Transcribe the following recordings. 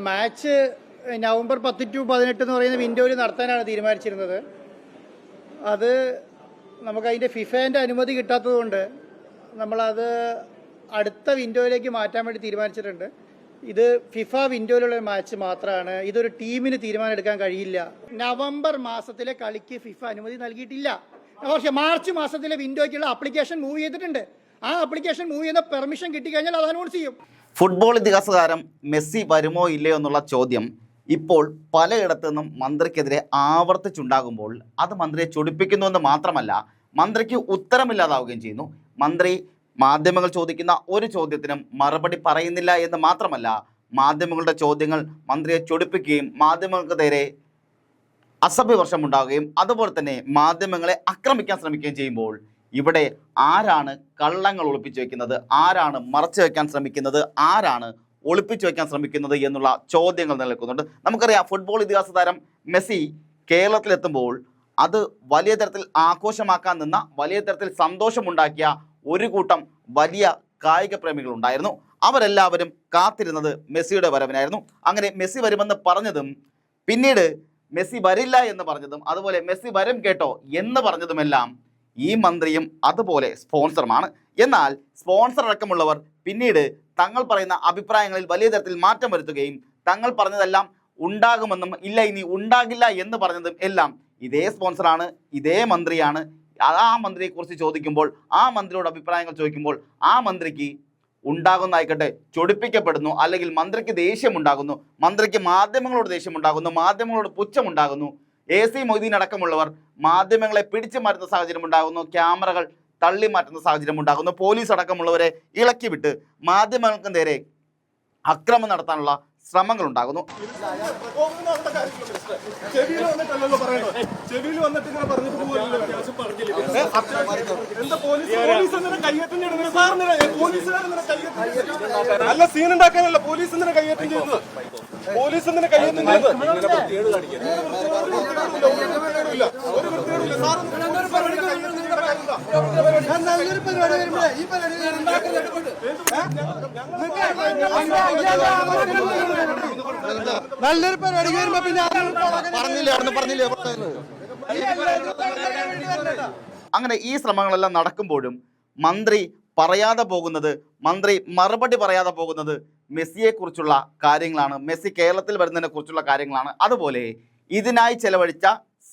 Match November 10 to 18 എന്ന് പറയുന്ന വിൻഡോയിൽ നടത്താനാണ് തീരുമാനിച്ചിരുന്നത്. അത് നമുക്കതിൻ്റെ ഫിഫേൻ്റെ അനുമതി കിട്ടാത്തതുകൊണ്ട് നമ്മളത് അടുത്ത വിൻഡോയിലേക്ക് മാറ്റാൻ വേണ്ടി തീരുമാനിച്ചിട്ടുണ്ട്. ഇത് ഫിഫ വിൻഡോയിലുള്ള മാച്ച് മാത്രമാണ്. ഇതൊരു ടീമിന് തീരുമാനം എടുക്കാൻ കഴിയില്ല. നവംബർ മാസത്തിലെ കളിക്ക് ഫിഫ അനുമതി നൽകിയിട്ടില്ല. പക്ഷേ മാർച്ച് മാസത്തിലെ വിൻഡോയ്ക്കുള്ള ആപ്ലിക്കേഷൻ മൂവ് ചെയ്തിട്ടുണ്ട്. ആ ആപ്ലിക്കേഷൻ മൂവ് ചെയ്യുന്ന പെർമിഷൻ കിട്ടിക്കഴിഞ്ഞാൽ അത് അനൗൺസ് ചെയ്യും. ഫുട്ബോൾ ഇതിഹാസ താരം മെസ്സി വരുമോ ഇല്ലയോ എന്നുള്ള ചോദ്യം ഇപ്പോൾ പലയിടത്തു നിന്നും മന്ത്രിക്കെതിരെ ആവർത്തിച്ചുണ്ടാകുമ്പോൾ അത് മന്ത്രിയെ ചൊടിപ്പിക്കുന്നുവെന്ന് മാത്രമല്ല, മന്ത്രിക്ക് ഉത്തരമില്ലാതാവുകയും ചെയ്യുന്നു. മന്ത്രി മാധ്യമങ്ങൾ ചോദിക്കുന്ന ഒരു ചോദ്യത്തിനും മറുപടി പറയുന്നില്ല എന്ന് മാത്രമല്ല, മാധ്യമങ്ങളുടെ ചോദ്യങ്ങൾ മന്ത്രിയെ ചൊടിപ്പിക്കുകയും മാധ്യമങ്ങൾക്ക് നേരെ അസഭ്യവർഷം ഉണ്ടാവുകയും അതുപോലെ തന്നെ മാധ്യമങ്ങളെ ആക്രമിക്കാൻ ശ്രമിക്കുകയും ചെയ്യുമ്പോൾ ഇവിടെ ആരാണ് കള്ളങ്ങൾ ഒളിപ്പിച്ചു വയ്ക്കുന്നത്, ആരാണ് മറച്ചു വയ്ക്കാൻ ശ്രമിക്കുന്നത്, ആരാണ് ഒളിപ്പിച്ചു വയ്ക്കാൻ ശ്രമിക്കുന്നത് എന്നുള്ള ചോദ്യങ്ങൾ നിലനിൽക്കുന്നുണ്ട്. നമുക്കറിയാം, ഫുട്ബോൾ ഇതിഹാസ താരം മെസ്സി കേരളത്തിലെത്തുമ്പോൾ അത് വലിയ തരത്തിൽ ആഘോഷമാക്കാൻ നിന്ന, വലിയ തരത്തിൽ സന്തോഷമുണ്ടാക്കിയ ഒരു കൂട്ടം വലിയ കായിക പ്രേമികളുണ്ടായിരുന്നു. അവരെല്ലാവരും കാത്തിരുന്നത് മെസ്സിയുടെ വരവിനായിരുന്നു. അങ്ങനെ മെസ്സി വരുമെന്ന് പറഞ്ഞതും പിന്നീട് മെസ്സി വരില്ല എന്ന് പറഞ്ഞതും അതുപോലെ മെസ്സി വരും കേട്ടോ എന്ന് പറഞ്ഞതുമെല്ലാം ഈ മന്ത്രിയും അതുപോലെ സ്പോൺസറുമാണ്. എന്നാൽ സ്പോൺസർ അടക്കമുള്ളവർ പിന്നീട് തങ്ങൾ പറയുന്ന അഭിപ്രായങ്ങളിൽ വലിയ തരത്തിൽ മാറ്റം വരുത്തുകയും തങ്ങൾ പറഞ്ഞതെല്ലാം ഉണ്ടാകുമെന്നും ഇല്ല ഇനി ഉണ്ടാകില്ല എന്ന് പറഞ്ഞതും എല്ലാം ഇതേ സ്പോൺസറാണ്, ഇതേ മന്ത്രിയാണ്. ആ മന്ത്രിയെക്കുറിച്ച് ചോദിക്കുമ്പോൾ, ആ മന്ത്രിയോട് അഭിപ്രായങ്ങൾ ചോദിക്കുമ്പോൾ ആ മന്ത്രിക്ക് ഉണ്ടാകുന്നതായിക്കട്ടെ ചൊടിപ്പിക്കപ്പെടുന്നു, അല്ലെങ്കിൽ മന്ത്രിക്ക് ദേഷ്യമുണ്ടാകുന്നു, മന്ത്രിക്ക് മാധ്യമങ്ങളോട് ദേഷ്യമുണ്ടാകുന്നു, മാധ്യമങ്ങളോട് പുച്ഛമുണ്ടാകുന്നു. AC മൊയ്തീൻ അടക്കമുള്ളവർ മാധ്യമങ്ങളെ പിടിച്ചു മാറ്റുന്ന സാഹചര്യം ഉണ്ടാകുന്നു, ക്യാമറകൾ തള്ളി മാറ്റുന്ന സാഹചര്യം ഉണ്ടാകുന്നു, പോലീസ് അടക്കമുള്ളവരെ ഇളക്കി വിട്ട് മാധ്യമങ്ങൾക്ക് നേരെ അക്രമം നടത്താനുള്ള ശ്രമങ്ങൾ ഉണ്ടാകുന്നു. നല്ല സീൻ ഉണ്ടാക്കാനല്ല പോലീസ് എന്തിനാ കയ്യേറ്റം ചെയ്യുന്നത്? പോലീസ് എന്തിനാ കയ്യേറ്റം ചെയ്യുന്നത്? ഒരു വൃത്തിയോടില്ല സാർ. നല്ലൊരു പരിപാടി വരുമ്പോഴേ ഈ പരിപാടി നല്ലൊരു പരിപാടി വരുമ്പോ പിന്നെ പറഞ്ഞില്ലേ. അങ്ങനെ ഈ ശ്രമങ്ങളെല്ലാം നടക്കുമ്പോഴും മന്ത്രി പറയാതെ പോകുന്നത്, മന്ത്രി മറുപടി പറയാതെ പോകുന്നത് മെസ്സിയെക്കുറിച്ചുള്ള കാര്യങ്ങളാണ്, മെസ്സി കേരളത്തിൽ വരുന്നതിനെ കുറിച്ചുള്ള കാര്യങ്ങളാണ്. അതുപോലെ ഇതിനായി ചെലവഴിച്ച,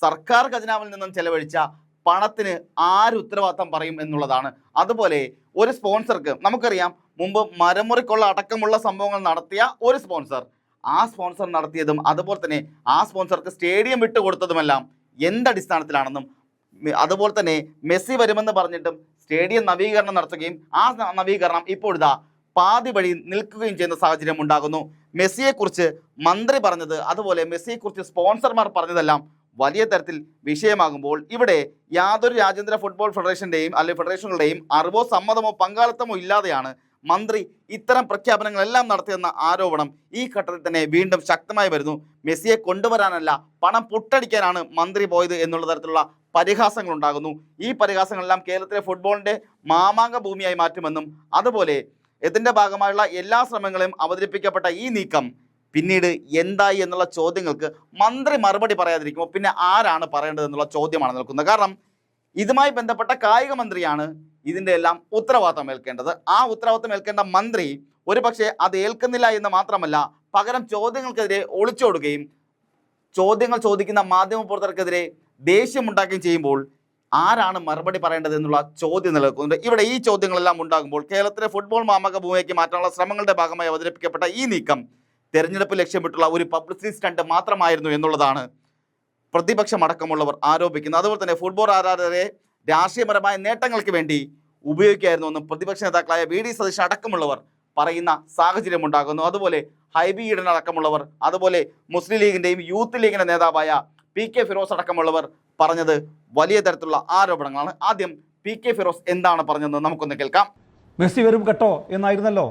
സർക്കാർ ഖജനാവിൽ നിന്നും ചെലവഴിച്ച പണത്തിന് ആര് ഉത്തരവാദിത്തം പറയും എന്നുള്ളതാണ്. അതുപോലെ ഒരു സ്പോൺസർക്ക് നമുക്കറിയാം, മുമ്പ് മരമുറിക്കൊള്ള അടക്കമുള്ള സംഭവങ്ങൾ നടത്തിയ ഒരു സ്പോൺസർ, ആ സ്പോൺസർ നടത്തിയതും അതുപോലെ തന്നെ ആ സ്പോൺസർക്ക് സ്റ്റേഡിയം വിട്ടുകൊടുത്തതുമെല്ലാം എന്തടിസ്ഥാനത്തിലാണെന്നും, അതുപോലെ തന്നെ മെസ്സി വരുമെന്ന് പറഞ്ഞിട്ടും സ്റ്റേഡിയം നവീകരണം നടത്തുകയും ആ നവീകരണം ഇപ്പോഴിതാ പാതി വഴി നിൽക്കുകയും ചെയ്യുന്ന സാഹചര്യം ഉണ്ടാകുന്നു. മെസ്സിയെക്കുറിച്ച് മന്ത്രി പറഞ്ഞത്, അതുപോലെ മെസ്സിയെക്കുറിച്ച് സ്പോൺസർമാർ പറഞ്ഞതെല്ലാം വലിയ തരത്തിൽ വിഷയമാകുമ്പോൾ ഇവിടെ യാതൊരു രാജ്യാന്തര ഫുട്ബോൾ ഫെഡറേഷൻ്റെയും അല്ലെങ്കിൽ ഫെഡറേഷനുകളുടെയും അറിവോ സമ്മതമോ പങ്കാളിത്തമോ ഇല്ലാതെയാണ് മന്ത്രി ഇത്തരം പ്രഖ്യാപനങ്ങളെല്ലാം നടത്തിയെന്ന ആരോപണം ഈ ഘട്ടത്തിൽ തന്നെ വീണ്ടും ശക്തമായി വരുന്നു. മെസ്സിയെ കൊണ്ടുവരാനല്ല, പണം പൊട്ടടിക്കാനാണ് മന്ത്രി പോയത് എന്നുള്ള തരത്തിലുള്ള പരിഹാസങ്ങൾ ഉണ്ടാകുന്നു. ഈ പരിഹാസങ്ങളെല്ലാം കേരളത്തിലെ ഫുട്ബോളിൻ്റെ മാമാങ്ക ഭൂമിയായി മാറ്റുമെന്നും, അതുപോലെ ഇതിൻ്റെ ഭാഗമായുള്ള എല്ലാ ശ്രമങ്ങളെയും അവതരിപ്പിക്കപ്പെട്ട ഈ നീക്കം പിന്നീട് എന്തായി എന്നുള്ള ചോദ്യങ്ങൾക്ക് മന്ത്രി മറുപടി പറയാതിരിക്കുമ്പോൾ പിന്നെ ആരാണ് പറയേണ്ടതെന്നുള്ള ചോദ്യമാണ് നിൽക്കുന്നത്. കാരണം ഇതുമായി ബന്ധപ്പെട്ട കായിക മന്ത്രിയാണ് ഇതിൻ്റെ എല്ലാം ഉത്തരവാദിത്തം ഏൽക്കേണ്ടത്. ആ ഉത്തരവാദിത്തം ഏൽക്കേണ്ട മന്ത്രി ഒരു പക്ഷേ അത് ഏൽക്കുന്നില്ല എന്ന് മാത്രമല്ല, പകരം ചോദ്യങ്ങൾക്കെതിരെ ഒളിച്ചോടുകയും ചോദ്യങ്ങൾ ചോദിക്കുന്ന മാധ്യമപ്രവർത്തകർക്കെതിരെ ദേഷ്യമുണ്ടാക്കുകയും ചെയ്യുമ്പോൾ ആരാണ് മറുപടി പറയേണ്ടത് എന്നുള്ള ചോദ്യം നിലനിൽക്കുന്നുണ്ട്. ഇവിടെ ഈ ചോദ്യങ്ങളെല്ലാം ഉണ്ടാകുമ്പോൾ കേരളത്തിലെ ഫുട്ബോൾ മാമാങ്ക ഭൂമിക്ക് മാറ്റാനുള്ള ശ്രമങ്ങളുടെ ഭാഗമായി അവതരിപ്പിക്കപ്പെട്ട ഈ നീക്കം തെരഞ്ഞെടുപ്പ് ലക്ഷ്യമിട്ടുള്ള ഒരു പബ്ലിസിറ്റി സ്റ്റണ്ട് മാത്രമായിരുന്നു എന്നുള്ളതാണ് പ്രതിപക്ഷമടക്കമുള്ളവർ ആരോപിക്കുന്നത്. അതുപോലെ തന്നെ ഫുട്ബോൾ ആരാധകരെ രാഷ്ട്രീയപരമായ നേട്ടങ്ങൾക്ക് വേണ്ടി ഉപയോഗിക്കുകയായിരുന്നു എന്നും പ്രതിപക്ഷ നേതാക്കളായ VD സതീശൻ അടക്കമുള്ളവർ പറയുന്ന സാഹചര്യം ഉണ്ടാകുന്നു. അതുപോലെ ഹൈബി ഈഡൻ അടക്കമുള്ളവർ, അതുപോലെ മുസ്ലിം ലീഗിൻ്റെയും യൂത്ത് ലീഗിൻ്റെ നേതാവായ PK ഫിറോസ് അടക്കമുള്ളവർ പറഞ്ഞത് വലിയ തരത്തിലുള്ള ആരോപണങ്ങളാണ്. ആദ്യം PK ഫിറോസ് എന്താണ് പറഞ്ഞതെന്ന് നമുക്കൊന്ന് കേൾക്കാം. മെസ്സി വരും കേട്ടോ എന്നായിരുന്നല്ലോ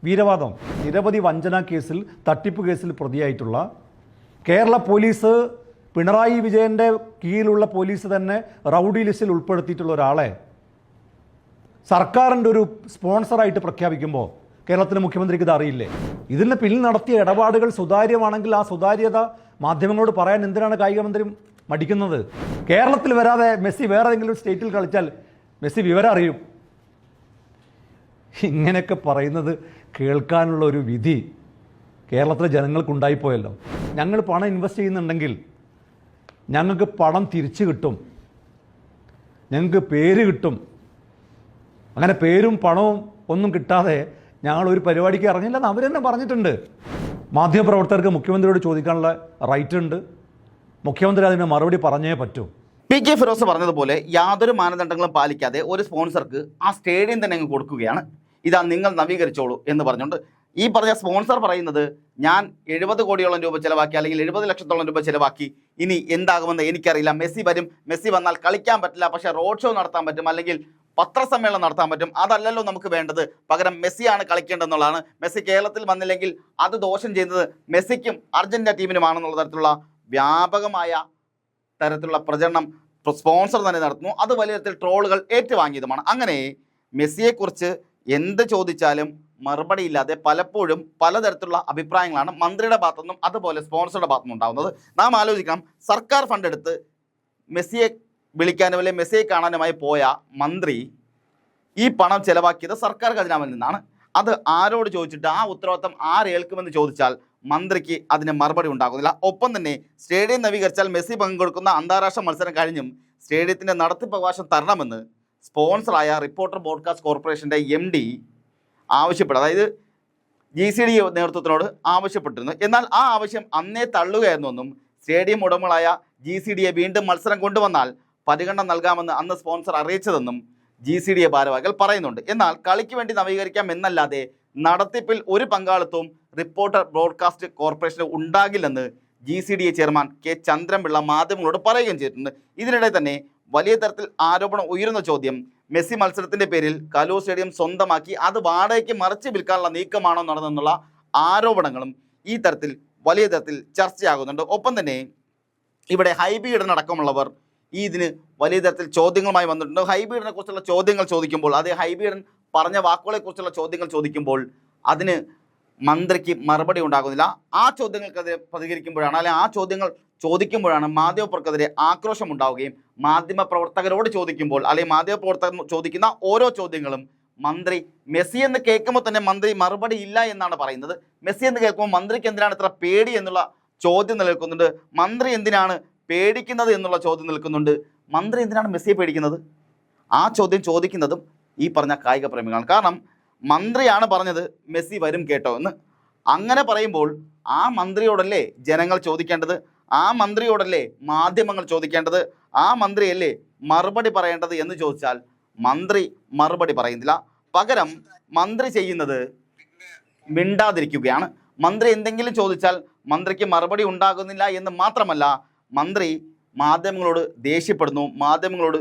വീരവാദം. നിരവധി വഞ്ചന കേസിൽ, തട്ടിപ്പ് കേസിൽ പ്രതിയായിട്ടുള്ള കേരള പോലീസ്, പിണറായി വിജയൻ്റെ കീഴിലുള്ള പോലീസ് തന്നെ റൗഡി ലിസ്റ്റിൽ ഉൾപ്പെടുത്തിയിട്ടുള്ള ഒരാളെ സർക്കാരിൻ്റെ ഒരു സ്പോൺസറായിട്ട് പ്രഖ്യാപിക്കുമ്പോൾ കേരളത്തിലെ മുഖ്യമന്ത്രിക്ക് ഇത് അറിയില്ലേ? ഇതിന് പിന്നിൽ നടത്തിയ ഇടപാടുകൾ സുതാര്യമാണെങ്കിൽ ആ സുതാര്യത മാധ്യമങ്ങളോട് പറയാൻ എന്തിനാണ് കായിക മന്ത്രി മടിക്കുന്നത്? കേരളത്തിൽ വരാതെ മെസ്സി വേറെ ഏതെങ്കിലും സ്റ്റേറ്റിൽ കളിച്ചാൽ മെസ്സി വിവരം അറിയും. ഇങ്ങനെയൊക്കെ പറയുന്നത് കേൾക്കാനുള്ള ഒരു വിധി കേരളത്തിലെ ജനങ്ങൾക്കുണ്ടായിപ്പോയല്ലോ. ഞങ്ങൾ പണം ഇൻവെസ്റ്റ് ചെയ്യുന്നുണ്ടെങ്കിൽ ഞങ്ങൾക്ക് പണം തിരിച്ചു കിട്ടും, ഞങ്ങൾക്ക് പേര് കിട്ടും. അങ്ങനെ പേരും പണവും ഒന്നും കിട്ടാതെ ഞങ്ങളൊരു പരിപാടിക്ക് ഇറങ്ങില്ലെന്ന് അവർ തന്നെ പറഞ്ഞിട്ടുണ്ട്. മാധ്യമപ്രവർത്തകർക്ക് മുഖ്യമന്ത്രിയോട് ചോദിക്കാനുള്ള റൈറ്റ് ഉണ്ട്. മുഖ്യമന്ത്രി അതിന് മറുപടി പറഞ്ഞേ പറ്റൂ. PK ഫിറോസ് പറഞ്ഞതുപോലെ യാതൊരു മാനദണ്ഡങ്ങളും പാലിക്കാതെ ഒരു സ്പോൺസർക്ക് ആ സ്റ്റേഡിയം തന്നെ അങ്ങ് കൊടുക്കുകയാണ്. ഇതാ നിങ്ങൾ നവീകരിച്ചോളൂ എന്ന് പറഞ്ഞുകൊണ്ട് ഈ പറഞ്ഞ സ്പോൺസർ പറയുന്നത് ഞാൻ 70 കോടിയോളം രൂപ ചിലവാക്കി, അല്ലെങ്കിൽ 70 ലക്ഷത്തോളം രൂപ ചിലവാക്കി, ഇനി എന്താകുമെന്ന് എനിക്കറിയില്ല. മെസ്സി വരും, മെസ്സി വന്നാൽ കളിക്കാൻ പറ്റില്ല, പക്ഷേ റോഡ് ഷോ നടത്താൻ പറ്റും, അല്ലെങ്കിൽ പത്രസമ്മേളനം നടത്താൻ പറ്റും. അതല്ലല്ലോ നമുക്ക് വേണ്ടത്, പകരം മെസ്സിയാണ് കളിക്കേണ്ടതെന്നുള്ളതാണ്. മെസ്സി കേരളത്തിൽ വന്നില്ലെങ്കിൽ അത് ദോഷം ചെയ്യുന്നത് മെസ്സിക്കും അർജന്റീന ടീമിനുമാണെന്നുള്ള തരത്തിലുള്ള വ്യാപകമായ തരത്തിലുള്ള പ്രചരണം സ്പോൺസർ തന്നെ നടത്തുന്നു. അത് വലിയ തരത്തിൽ ട്രോളുകൾ ഏറ്റുവാങ്ങിയതുമാണ്. അങ്ങനെ മെസ്സിയെക്കുറിച്ച് എന്ത് ചോദിച്ചാലും മറുപടിയില്ലാതെ പലപ്പോഴും പലതരത്തിലുള്ള അഭിപ്രായങ്ങളാണ് മന്ത്രിയുടെ ഭാഗത്തുനിന്നും അതുപോലെ സ്പോൺസറുടെ ഭാഗത്തുനിന്നും ഉണ്ടാകുന്നത്. നാം ആലോചിക്കണം, സർക്കാർ ഫണ്ട് എടുത്ത് മെസ്സിയെ വിളിക്കാനും അല്ലെങ്കിൽ മെസ്സിയെ കാണാനുമായി പോയ മന്ത്രി ഈ പണം ചെലവാക്കിയത് സർക്കാർ ഖജനാവിൽ നിന്നാണ്. അത് ആരോട് ചോദിച്ചിട്ട് ആ ഉത്തരവാദിത്തം ആരേൽക്കുമെന്ന് ചോദിച്ചാൽ മന്ത്രിക്ക് അതിന് മറുപടി ഉണ്ടാകുന്നില്ല. ഒപ്പം തന്നെ സ്റ്റേഡിയം നവീകരിച്ചാൽ മെസ്സി പങ്കെടുക്കുന്ന അന്താരാഷ്ട്ര മത്സരം കഴിഞ്ഞും സ്റ്റേഡിയത്തിൻ്റെ നടത്തിപ്പ് അവകാശം തരണമെന്ന് സ്പോൺസറായ റിപ്പോർട്ടർ ബ്രോഡ്കാസ്റ്റ് കോർപ്പറേഷൻ്റെ MD ആവശ്യപ്പെടും, അതായത് GCD നേതൃത്വത്തിനോട് ആവശ്യപ്പെട്ടിരുന്നു. എന്നാൽ ആ ആവശ്യം അന്നേ തള്ളുകയായിരുന്നുവെന്നും സ്റ്റേഡിയം ഉടമകളായ GCDയെ വീണ്ടും മത്സരം കൊണ്ടുവന്നാൽ പരിഗണന നൽകാമെന്ന് അന്ന് സ്പോൺസർ അറിയിച്ചതെന്നും GCDയെ ഭാരവാഹികൾ പറയുന്നുണ്ട്. എന്നാൽ കളിക്ക് വേണ്ടി നവീകരിക്കാം എന്നല്ലാതെ നടത്തിപ്പിൽ ഒരു പങ്കാളിത്തവും റിപ്പോർട്ടർ ബ്രോഡ്കാസ്റ്റ് കോർപ്പറേഷന് ഉണ്ടാകില്ലെന്ന് GCDA ചെയർമാൻ K. ചന്ദ്രൻപിള്ള മാധ്യമങ്ങളോട് പറയുകയും ചെയ്തിട്ടുണ്ട്. ഇതിനിടെ തന്നെ വലിയ തരത്തിൽ ആരോപണം ഉയരുന്ന ചോദ്യം, മെസ്സി മത്സരത്തിൻ്റെ പേരിൽ കലൂർ സ്റ്റേഡിയം സ്വന്തമാക്കി അത് വാടകയ്ക്ക് മറിച്ച് വിൽക്കാനുള്ള നീക്കമാണോ നടന്നെന്നുള്ള ആരോപണങ്ങളും ഈ തരത്തിൽ വലിയ തരത്തിൽ ചർച്ചയാകുന്നുണ്ട്. ഒപ്പം തന്നെ ഇവിടെ ഹൈബീഡൻ അടക്കമുള്ളവർ ഇതിന് വലിയ തരത്തിൽ ചോദ്യങ്ങളുമായി വന്നിട്ടുണ്ട്. ഹൈബീഡിനെ കുറിച്ചുള്ള ചോദ്യങ്ങൾ ചോദിക്കുമ്പോൾ, അത് ഹൈബീഡൻ പറഞ്ഞ വാക്കുകളെക്കുറിച്ചുള്ള ചോദ്യങ്ങൾ ചോദിക്കുമ്പോൾ അതിന് മന്ത്രിക്ക് മറുപടി ഉണ്ടാകുന്നില്ല. ആ ചോദ്യങ്ങൾക്കെതിരെ പ്രതികരിക്കുമ്പോഴാണ്, അല്ലെങ്കിൽ ആ ചോദ്യങ്ങൾ ചോദിക്കുമ്പോഴാണ് മാധ്യമപ്രവർത്തകർക്കെതിരെ ആക്രോശം ഉണ്ടാവുകയും മാധ്യമപ്രവർത്തകരോട് ചോദിക്കുമ്പോൾ, അല്ലെങ്കിൽ മാധ്യമപ്രവർത്തകർ ചോദിക്കുന്ന ഓരോ ചോദ്യങ്ങളും മന്ത്രി മെസ്സി എന്ന് കേൾക്കുമ്പോൾ തന്നെ മന്ത്രി മറുപടി ഇല്ല എന്നാണ് പറയുന്നത്. മെസ്സി എന്ന് കേൾക്കുമ്പോൾ മന്ത്രിക്ക് എന്തിനാണ് ഇത്ര പേടി എന്നുള്ള ചോദ്യം നിലനിൽക്കുന്നുണ്ട്. മന്ത്രി എന്തിനാണ് പേടിക്കുന്നത് എന്നുള്ള ചോദ്യം നിൽക്കുന്നുണ്ട്. മന്ത്രി എന്തിനാണ് മെസ്സിയെ പേടിക്കുന്നത്? ആ ചോദ്യം ചോദിക്കുന്നതും ഈ പറഞ്ഞ കായിക പ്രേമികളാണ്. കാരണം മന്ത്രിയാണ് പറഞ്ഞത് മെസ്സി വരും കേട്ടോ എന്ന്. അങ്ങനെ പറയുമ്പോൾ ആ മന്ത്രിയോടല്ലേ ജനങ്ങൾ ചോദിക്കേണ്ടത്? ആ മന്ത്രിയോടല്ലേ മാധ്യമങ്ങൾ ചോദിക്കേണ്ടത്? ആ മന്ത്രിയല്ലേ മറുപടി പറയേണ്ടത് എന്ന് ചോദിച്ചാൽ മന്ത്രി മറുപടി പറയുന്നില്ല. പകരം മന്ത്രി ചെയ്യുന്നത് മിണ്ടാതിരിക്കുകയാണ്. മന്ത്രി എന്തെങ്കിലും ചോദിച്ചാൽ മന്ത്രിക്ക് മറുപടി ഉണ്ടാകുന്നില്ല എന്ന് മാത്രമല്ല, മന്ത്രി മാധ്യമങ്ങളോട് ദേഷ്യപ്പെടുന്നു, മാധ്യമങ്ങളോട്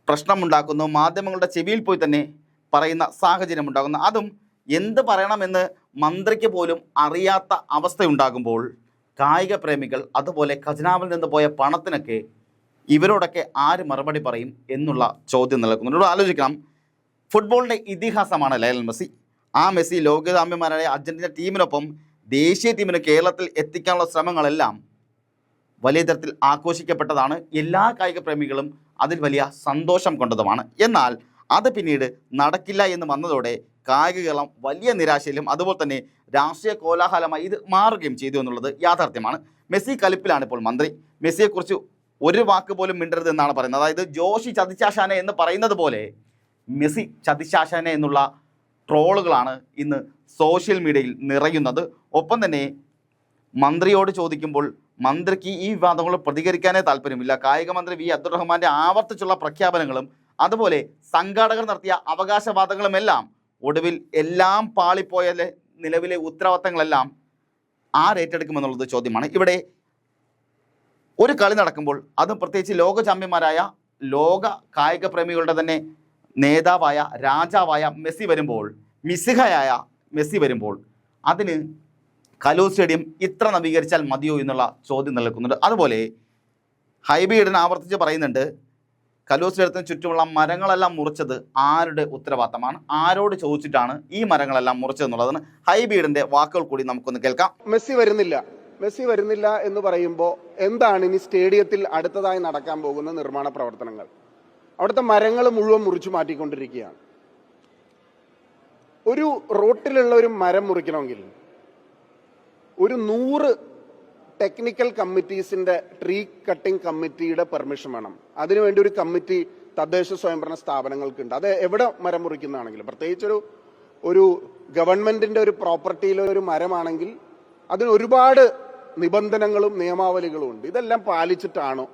പ്രശ്നമുണ്ടാക്കുന്നു, മാധ്യമങ്ങളുടെ ചെവിയിൽ പോയി തന്നെ പറയുന്ന സാഹചര്യം ഉണ്ടാകുന്നു. അതും എന്ത് പറയണമെന്ന് മന്ത്രിക്ക് പോലും അറിയാത്ത അവസ്ഥയുണ്ടാകുമ്പോൾ കായിക പ്രേമികൾ, അതുപോലെ ഖജനാവിൽ നിന്ന് പോയ പണത്തിനൊക്കെ ഇവരോടൊക്കെ ആര് മറുപടി പറയും എന്നുള്ള ചോദ്യം നിലനിൽക്കുന്നുണ്ട്. ഇവിടെ ആലോചിക്കണം, ഫുട്ബോളിൻ്റെ ഇതിഹാസമാണ് ലയണൽ മെസ്സി. ആ മെസ്സി ലോകചാമ്പ്യന്മാരായ അർജന്റീന ടീമിനൊപ്പം ദേശീയ ടീമിന് കേരളത്തിൽ എത്തിക്കാനുള്ള ശ്രമങ്ങളെല്ലാം വലിയ തരത്തിൽ ആഘോഷിക്കപ്പെട്ടതാണ്. എല്ലാ കായിക പ്രേമികളും അതിൽ വലിയ സന്തോഷം കൊണ്ടതുമാണ്. എന്നാൽ അത് പിന്നീട് നടക്കില്ല എന്ന് വന്നതോടെ കായിക കേരളം വലിയ നിരാശയിലും അതുപോലെ തന്നെ രാഷ്ട്രീയ കോലാഹലമായി ഇത് മാറുകയും ചെയ്തു എന്നുള്ളത് യാഥാർത്ഥ്യമാണ്. മെസ്സി കലിപ്പിലാണ് ഇപ്പോൾ മന്ത്രി. മെസ്സിയെക്കുറിച്ച് ഒരു വാക്ക് പോലും മിണ്ടരുത് എന്നാണ് പറയുന്നത്. അതായത് ജോഷി ചതിച്ചാശാനെ എന്ന് പറയുന്നത് പോലെ മെസ്സി ചതിച്ചാശാനെ എന്നുള്ള ട്രോളുകളാണ് ഇന്ന് സോഷ്യൽ മീഡിയയിൽ നിറയുന്നത്. ഒപ്പം തന്നെ മന്ത്രിയോട് ചോദിക്കുമ്പോൾ മന്ത്രിക്ക് ഈ വിവാദങ്ങൾ പ്രതികരിക്കാനേ താല്പര്യമില്ല. കായിക മന്ത്രി V. അബ്ദുറഹ്മാൻ്റെ ആവർത്തിച്ചുള്ള പ്രഖ്യാപനങ്ങളും അതുപോലെ സംഘാടകർ നടത്തിയ അവകാശവാദങ്ങളുമെല്ലാം ഒടുവിൽ എല്ലാം പാളിപ്പോയ നിലവിലെ ഉത്തരവാദിത്തങ്ങളെല്ലാം ആരേറ്റെടുക്കുമെന്നുള്ളത് ചോദ്യമാണ്. ഇവിടെ ഒരു കളി നടക്കുമ്പോൾ, അതും പ്രത്യേകിച്ച് ലോക ചാമ്പ്യന്മാരായ ലോക കായിക പ്രേമികളുടെ തന്നെ നേതാവായ രാജാവായ മെസ്സി വരുമ്പോൾ, മിസിഹയായ മെസ്സി വരുമ്പോൾ അതിന് കലൂർ സ്റ്റേഡിയം ഇത്ര നവീകരിച്ചാൽ മതിയോ എന്നുള്ള ചോദ്യം നിലനിൽക്കുന്നുണ്ട്. അതുപോലെ ഹൈബീഡൻ ആവർത്തിച്ച് പറയുന്നുണ്ട്, കലൂർ സ്റ്റേഡിയത്തിന് ചുറ്റുമുള്ള മരങ്ങളെല്ലാം മുറിച്ചത് ആരുടെ ഉത്തരവാദിത്തമാണ്, ആരോട് ചോദിച്ചിട്ടാണ് ഈ മരങ്ങളെല്ലാം മുറിച്ചതെന്നുള്ളതാണ് ഹൈബീഡിന്റെ വാക്കുകൾ കൂടി നമുക്കൊന്ന് കേൾക്കാം. മെസ്സി വരുന്നില്ല എന്ന് പറയുമ്പോൾ എന്താണ് ഇനി സ്റ്റേഡിയത്തിൽ അടുത്തതായി നടക്കാൻ പോകുന്ന നിർമ്മാണ പ്രവർത്തനങ്ങൾ? അവിടുത്തെ മരങ്ങൾ മുഴുവൻ മുറിച്ചു മാറ്റിക്കൊണ്ടിരിക്കുകയാണ്. ഒരു റോട്ടിലുള്ള ഒരു മരം മുറിക്കണമെങ്കിൽ ഒരു 100 ടെക്നിക്കൽ കമ്മിറ്റീസിന്റെ ട്രീ കട്ടിംഗ് കമ്മിറ്റിയുടെ പെർമിഷൻ വേണം. അതിനുവേണ്ടി ഒരു കമ്മിറ്റി തദ്ദേശ സ്വയംഭരണ സ്ഥാപനങ്ങൾക്കുണ്ട്. അത് എവിടെ മരം മുറിക്കുന്നതാണെങ്കിലും, പ്രത്യേകിച്ചൊരു ഒരു ഗവൺമെന്റിന്റെ ഒരു പ്രോപ്പർട്ടിയിലെ ഒരു മരമാണെങ്കിൽ അതിന് ഒരുപാട് നിബന്ധനകളും നിയമാവലികളും ഉണ്ട്. ഇതെല്ലാം പാലിച്ചിട്ടാണോ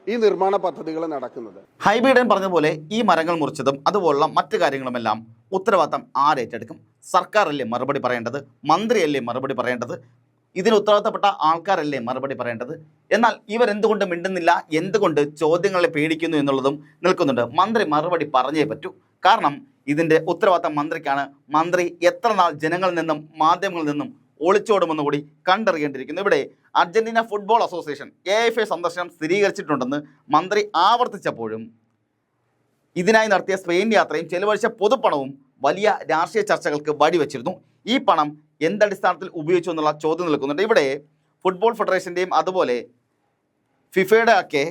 ഈ നിർമ്മാണ പദ്ധതികൾ നടക്കുന്നത്? ഹൈബീഡൻ പറഞ്ഞ പോലെ ഈ മരങ്ങൾ മുറിച്ചതും അതുപോലുള്ള മറ്റു കാര്യങ്ങളുമെല്ലാം ഉത്തരവാദിത്തം ആരേറ്റെടുക്കും? സർക്കാരല്ലേ മറുപടി പറയേണ്ടത്? മന്ത്രിയല്ലേ മറുപടി പറയേണ്ടത്? ഇതിന് ഉത്തരവാദിത്തപ്പെട്ട ആൾക്കാരല്ലേ മറുപടി പറയേണ്ടത്? എന്നാൽ ഇവരെന്തുകൊണ്ട് മിണ്ടുന്നില്ല, എന്തുകൊണ്ട് ചോദ്യങ്ങളെ പേടിക്കുന്നു എന്നുള്ളതും നിൽക്കുന്നുണ്ട്. മന്ത്രി മറുപടി പറഞ്ഞേ പറ്റൂ. കാരണം ഇതിന്റെ ഉത്തരവാദിത്തം മന്ത്രിക്കാണ്. മന്ത്രി എത്ര നാൾ ജനങ്ങളിൽ നിന്നും മാധ്യമങ്ങളിൽ നിന്നും ഒളിച്ചോടുമെന്ന് കൂടി കണ്ടറിയേണ്ടിയിരിക്കുന്നു. ഇവിടെ അർജന്റീന ഫുട്ബോൾ അസോസിയേഷൻ AFA സന്ദർശനം സ്ഥിരീകരിച്ചിട്ടുണ്ടെന്ന് മന്ത്രി ആവർത്തിച്ചപ്പോഴും ഇതിനായി നടത്തിയ സ്പെയിൻ യാത്രയും ചെലവഴിച്ച പൊതുപ്പണവും വലിയ രാഷ്ട്രീയ ചർച്ചകൾക്ക് വഴിവെച്ചിരുന്നു. ഈ പണം എന്തടിസ്ഥാനത്തിൽ ഉപയോഗിച്ചു എന്നുള്ള ചോദ്യം നിൽക്കുന്നുണ്ട്. ഇവിടെ ഫുട്ബോൾ ഫെഡറേഷൻ്റെയും അതുപോലെ ഫിഫയുടെ ഒക്കെ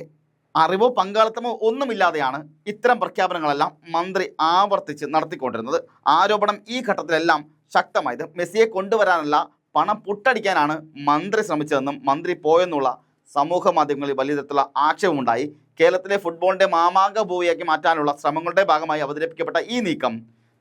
അറിവോ പങ്കാളിത്തമോ ഒന്നുമില്ലാതെയാണ് ഇത്തരം പ്രഖ്യാപനങ്ങളെല്ലാം മന്ത്രി ആവർത്തിച്ച് നടത്തിക്കൊണ്ടിരുന്നത്. ആരോപണം ഈ ഘട്ടത്തിലെല്ലാം ശക്തമായത് മെസ്സിയെ കൊണ്ടുവരാനല്ല, പണം പുട്ടടിക്കാനാണ് മന്ത്രി ശ്രമിച്ചതെന്നും മന്ത്രി പോയെന്നുള്ള സമൂഹ മാധ്യമങ്ങളിൽ വലിയ തരത്തിലുള്ള ആക്ഷേപമുണ്ടായി. കേരളത്തിലെ ഫുട്ബോളിൻ്റെ മാമാങ്ക ഭൂമിയാക്കി മാറ്റാനുള്ള ശ്രമങ്ങളുടെ ഭാഗമായി അവതരിപ്പിക്കപ്പെട്ട ഈ നീക്കം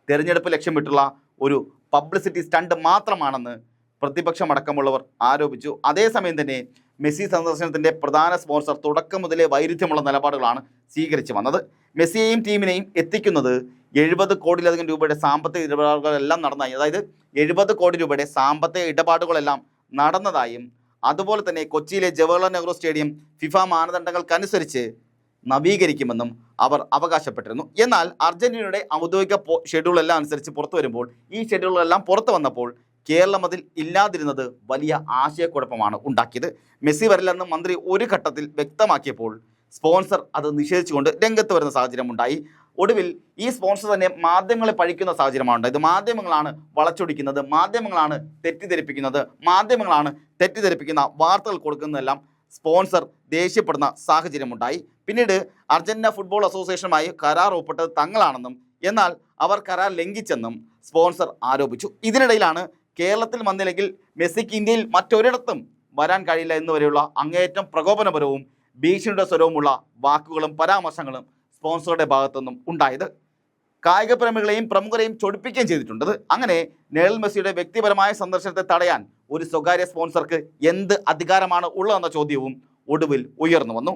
തെരഞ്ഞെടുപ്പ് ലക്ഷ്യമിട്ടുള്ള ഒരു പബ്ലിസിറ്റി സ്റ്റണ്ട് മാത്രമാണെന്ന് പ്രതിപക്ഷമടക്കമുള്ളവർ ആരോപിച്ചു. അതേസമയം തന്നെ മെസ്സി സന്ദർശനത്തിൻ്റെ പ്രധാന സ്പോൺസർ തുടക്കം മുതലേ വൈരുദ്ധ്യമുള്ള നിലപാടുകളാണ് സ്വീകരിച്ചു വന്നത്. മെസ്സിയെയും ടീമിനെയും എത്തിക്കുന്നത് 70 കോടിയിലധികം രൂപയുടെ സാമ്പത്തിക ഇടപാടുകളെല്ലാം നടന്നതായി, അതായത് 70 കോടി രൂപയുടെ സാമ്പത്തിക ഇടപാടുകളെല്ലാം നടന്നതായും അതുപോലെ തന്നെ കൊച്ചിയിലെ ജവഹർലാൽ നെഹ്റു സ്റ്റേഡിയം ഫിഫ മാനദണ്ഡങ്ങൾക്കനുസരിച്ച് നവീകരിക്കുമെന്നും അവർ അവകാശപ്പെട്ടിരുന്നു. എന്നാൽ അർജന്റീനയുടെ ഔദ്യോഗിക ഷെഡ്യൂളെല്ലാം അനുസരിച്ച് പുറത്തു വരുമ്പോൾ ഈ ഷെഡ്യൂളെല്ലാം പുറത്തു വന്നപ്പോൾ കേരളം അതിൽ ഇല്ലാതിരുന്നത് വലിയ ആശയക്കുഴപ്പമാണ് ഉണ്ടാക്കിയത്. മെസ്സി വരില്ലെന്ന് മന്ത്രി ഒരു ഘട്ടത്തിൽ വ്യക്തമാക്കിയപ്പോൾ സ്പോൺസർ അത് നിഷേധിച്ചുകൊണ്ട് രംഗത്ത് വരുന്ന സാഹചര്യം ഉണ്ടായി. ഒടുവിൽ ഈ സ്പോൺസർ തന്നെ മാധ്യമങ്ങളെ പഴിക്കുന്ന സാഹചര്യമാണ് ഉണ്ടായത്. മാധ്യമങ്ങളാണ് വളച്ചൊടിക്കുന്നത്, മാധ്യമങ്ങളാണ് തെറ്റിദ്ധരിപ്പിക്കുന്നത്, മാധ്യമങ്ങളാണ് തെറ്റിദ്ധരിപ്പിക്കുന്ന വാർത്തകൾ കൊടുക്കുന്നതെല്ലാം സ്പോൺസർ ദേഷ്യപ്പെടുന്ന സാഹചര്യമുണ്ടായി. പിന്നീട് അർജന്റീന ഫുട്ബോൾ അസോസിയേഷനുമായി കരാർ ഒപ്പിട്ടത് തങ്ങളാണെന്നും എന്നാൽ അവർ കരാർ ലംഘിച്ചെന്നും സ്പോൺസർ ആരോപിച്ചു. ഇതിനിടയിലാണ് കേരളത്തിൽ വന്നില്ലെങ്കിൽ മെസ്സിക്ക് ഇന്ത്യയിൽ മറ്റൊരിടത്തും വരാൻ കഴിയില്ല എന്നുവരെയുള്ള അങ്ങേയറ്റം പ്രകോപനപരവും ഭീഷണിയുടെ സ്വരവുമുള്ള വാക്കുകളും പരാമർശങ്ങളും സ്പോൺസറുടെ ഭാഗത്തുനിന്നും ഉണ്ടായത്. കായിക പ്രേമികളെയും പ്രമുഖരെയും ചൊടിപ്പിക്കുകയും ചെയ്തിട്ടുണ്ട്. അങ്ങനെ ലയണൽ മെസ്സിയുടെ വ്യക്തിപരമായ സന്ദർശനത്തെ തടയാൻ ഒരു സ്വകാര്യ സ്പോൺസർക്ക് എന്ത് അധികാരമാണ് ഉള്ളതെന്ന ചോദ്യവും ഒടുവിൽ ഉയർന്നു വന്നു.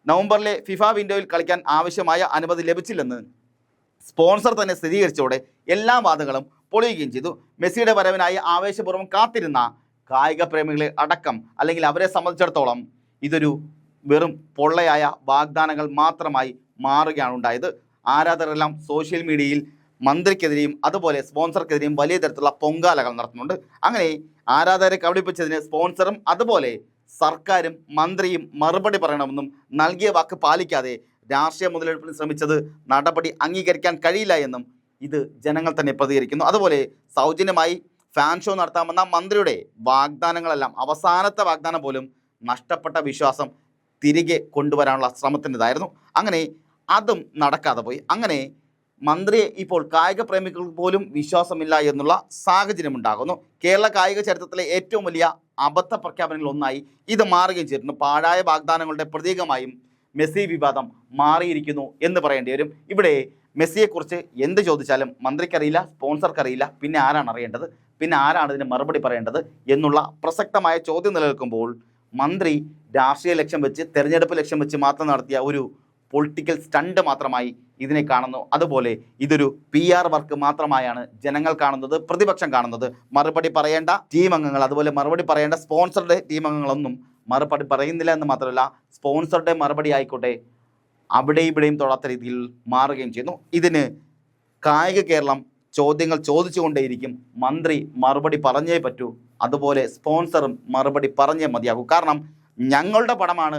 നവംബറിലെ ഫിഫ വിൻഡോയിൽ കളിക്കാൻ ആവശ്യമായ അനുമതി ലഭിച്ചില്ലെന്ന് സ്പോൺസർ തന്നെ സ്ഥിരീകരിച്ചതോടെ എല്ലാ വാദങ്ങളും പൊളിയുകയും ചെയ്തു. മെസ്സിയുടെ വരവിനായി ആവേശപൂർവ്വം കാത്തിരുന്ന കായിക പ്രേമികളെ അടക്കം അല്ലെങ്കിൽ അവരെ സംബന്ധിച്ചിടത്തോളം ഇതൊരു വെറും പൊള്ളയായ വാഗ്ദാനങ്ങൾ മാത്രമായി മാറുകയാണ് ഉണ്ടായത്. ആരാധകരെല്ലാം സോഷ്യൽ മീഡിയയിൽ മന്ത്രിക്കെതിരെയും അതുപോലെ സ്പോൺസർക്കെതിരെയും വലിയ തരത്തിലുള്ള പൊങ്കാലകൾ നടത്തുന്നുണ്ട്. അങ്ങനെ ആരാധകരെ കബളിപ്പിച്ചതിന് സ്പോൺസറും അതുപോലെ സർക്കാരും മന്ത്രിയും മറുപടി പറയണമെന്നും നൽകിയ വാക്ക് പാലിക്കാതെ രാഷ്ട്രീയ മുതലെടുപ്പിന് ശ്രമിച്ചത് നടപടി അംഗീകരിക്കാൻ കഴിയില്ല എന്നും ഇത് ജനങ്ങൾ തന്നെ പ്രതികരിക്കുന്നു. അതുപോലെ സൗജന്യമായി ഫാൻ ഷോ നടത്താമെന്ന മന്ത്രിയുടെ വാഗ്ദാനങ്ങളെല്ലാം അവസാനത്തെ വാഗ്ദാനം പോലും നഷ്ടപ്പെട്ട വിശ്വാസം തിരികെ കൊണ്ടുവരാനുള്ള ശ്രമത്തിൻ്റെതായിരുന്നു. അങ്ങനെ അതും നടക്കാതെ പോയി. അങ്ങനെ മന്ത്രിയെ ഇപ്പോൾ കായിക പ്രേമികൾക്ക് പോലും വിശ്വാസമില്ല എന്നുള്ള സാഹചര്യം ഉണ്ടാകുന്നു. കേരള കായിക ചരിത്രത്തിലെ ഏറ്റവും വലിയ അബദ്ധ പ്രഖ്യാപനങ്ങളിൽ ഒന്നായി ഇത് മാറുകയും ചെയ്തിട്ടുണ്ട്. പാഴായ വാഗ്ദാനങ്ങളുടെ പ്രതീകമായും മെസ്സി വിവാദം മാറിയിരിക്കുന്നു എന്ന് പറയേണ്ടി വരും. ഇവിടെ മെസ്സിയെക്കുറിച്ച് എന്ത് ചോദിച്ചാലും മന്ത്രിക്കറിയില്ല, സ്പോൺസർക്കറിയില്ല, പിന്നെ ആരാണ് അറിയേണ്ടത്, പിന്നെ ആരാണ് ഇതിന് മറുപടി പറയേണ്ടത് എന്നുള്ള പ്രസക്തമായ ചോദ്യം നിലനിൽക്കുമ്പോൾ മന്ത്രി രാഷ്ട്രീയ ലക്ഷ്യം വെച്ച് തെരഞ്ഞെടുപ്പ് ലക്ഷ്യം വെച്ച് മാത്രം നടത്തിയ ഒരു പൊളിറ്റിക്കൽ സ്റ്റണ്ട് മാത്രമായി ഇതിനെ കാണുന്നു. അതുപോലെ ഇതൊരു PR വർക്ക് മാത്രമായാണ് ജനങ്ങൾ കാണുന്നത്, പ്രതിപക്ഷം കാണുന്നത്. മറുപടി പറയേണ്ട ടീം അംഗങ്ങൾ അതുപോലെ മറുപടി പറയേണ്ട സ്പോൺസറുടെ ടീം അംഗങ്ങളൊന്നും മറുപടി പറയുന്നില്ല എന്ന് മാത്രമല്ല സ്പോൺസറുടെ മറുപടി ആയിക്കോട്ടെ അവിടെയും ഇവിടെയും തൊടാത്ത രീതിയിൽ മാറുകയും ചെയ്യുന്നു. ഇതിന് കായിക കേരളം ചോദ്യങ്ങൾ ചോദിച്ചുകൊണ്ടേയിരിക്കും. മന്ത്രി മറുപടി പറഞ്ഞേ പറ്റൂ, അതുപോലെ സ്പോൺസറും മറുപടി പറഞ്ഞേ മതിയാകൂ. കാരണം ഞങ്ങളുടെ പണമാണ്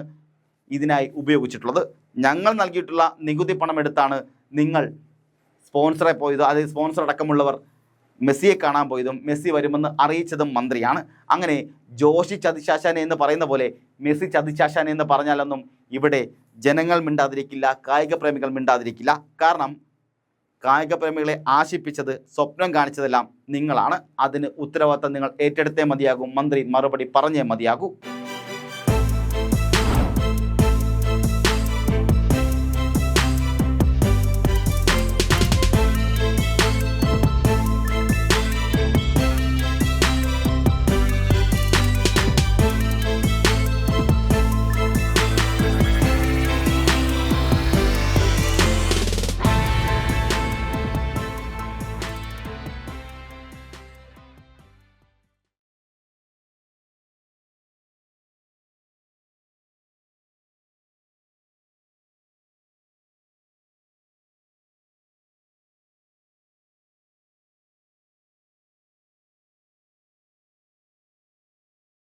ഇതിനായി ഉപയോഗിച്ചിട്ടുള്ളത്. ഞങ്ങൾ നൽകിയിട്ടുള്ള നികുതി പണം എടുത്താണ് നിങ്ങൾ സ്പോൺസറെ പോയതും, അതായത് സ്പോൺസർ അടക്കമുള്ളവർ മെസ്സിയെ കാണാൻ പോയതും മെസ്സി വരുമെന്ന് അറിയിച്ചതും മന്ത്രിയാണ്. അങ്ങനെ ജോഷി ചതിശാശാനെ എന്ന് പറയുന്ന പോലെ മെസ്സി ചതിശാശാനെ എന്ന് പറഞ്ഞാലൊന്നും ഇവിടെ ജനങ്ങൾ മിണ്ടാതിരിക്കില്ല, കായിക പ്രേമികൾ മിണ്ടാതിരിക്കില്ല. കാരണം കായിക പ്രേമികളെ ആശിപ്പിച്ചത്, സ്വപ്നം കാണിച്ചതെല്ലാം നിങ്ങളാണ്. അതിന് ഉത്തരവാദിത്തം നിങ്ങൾ ഏറ്റെടുത്തേ മതിയാകും. മന്ത്രി മറുപടി പറഞ്ഞേ മതിയാകൂ.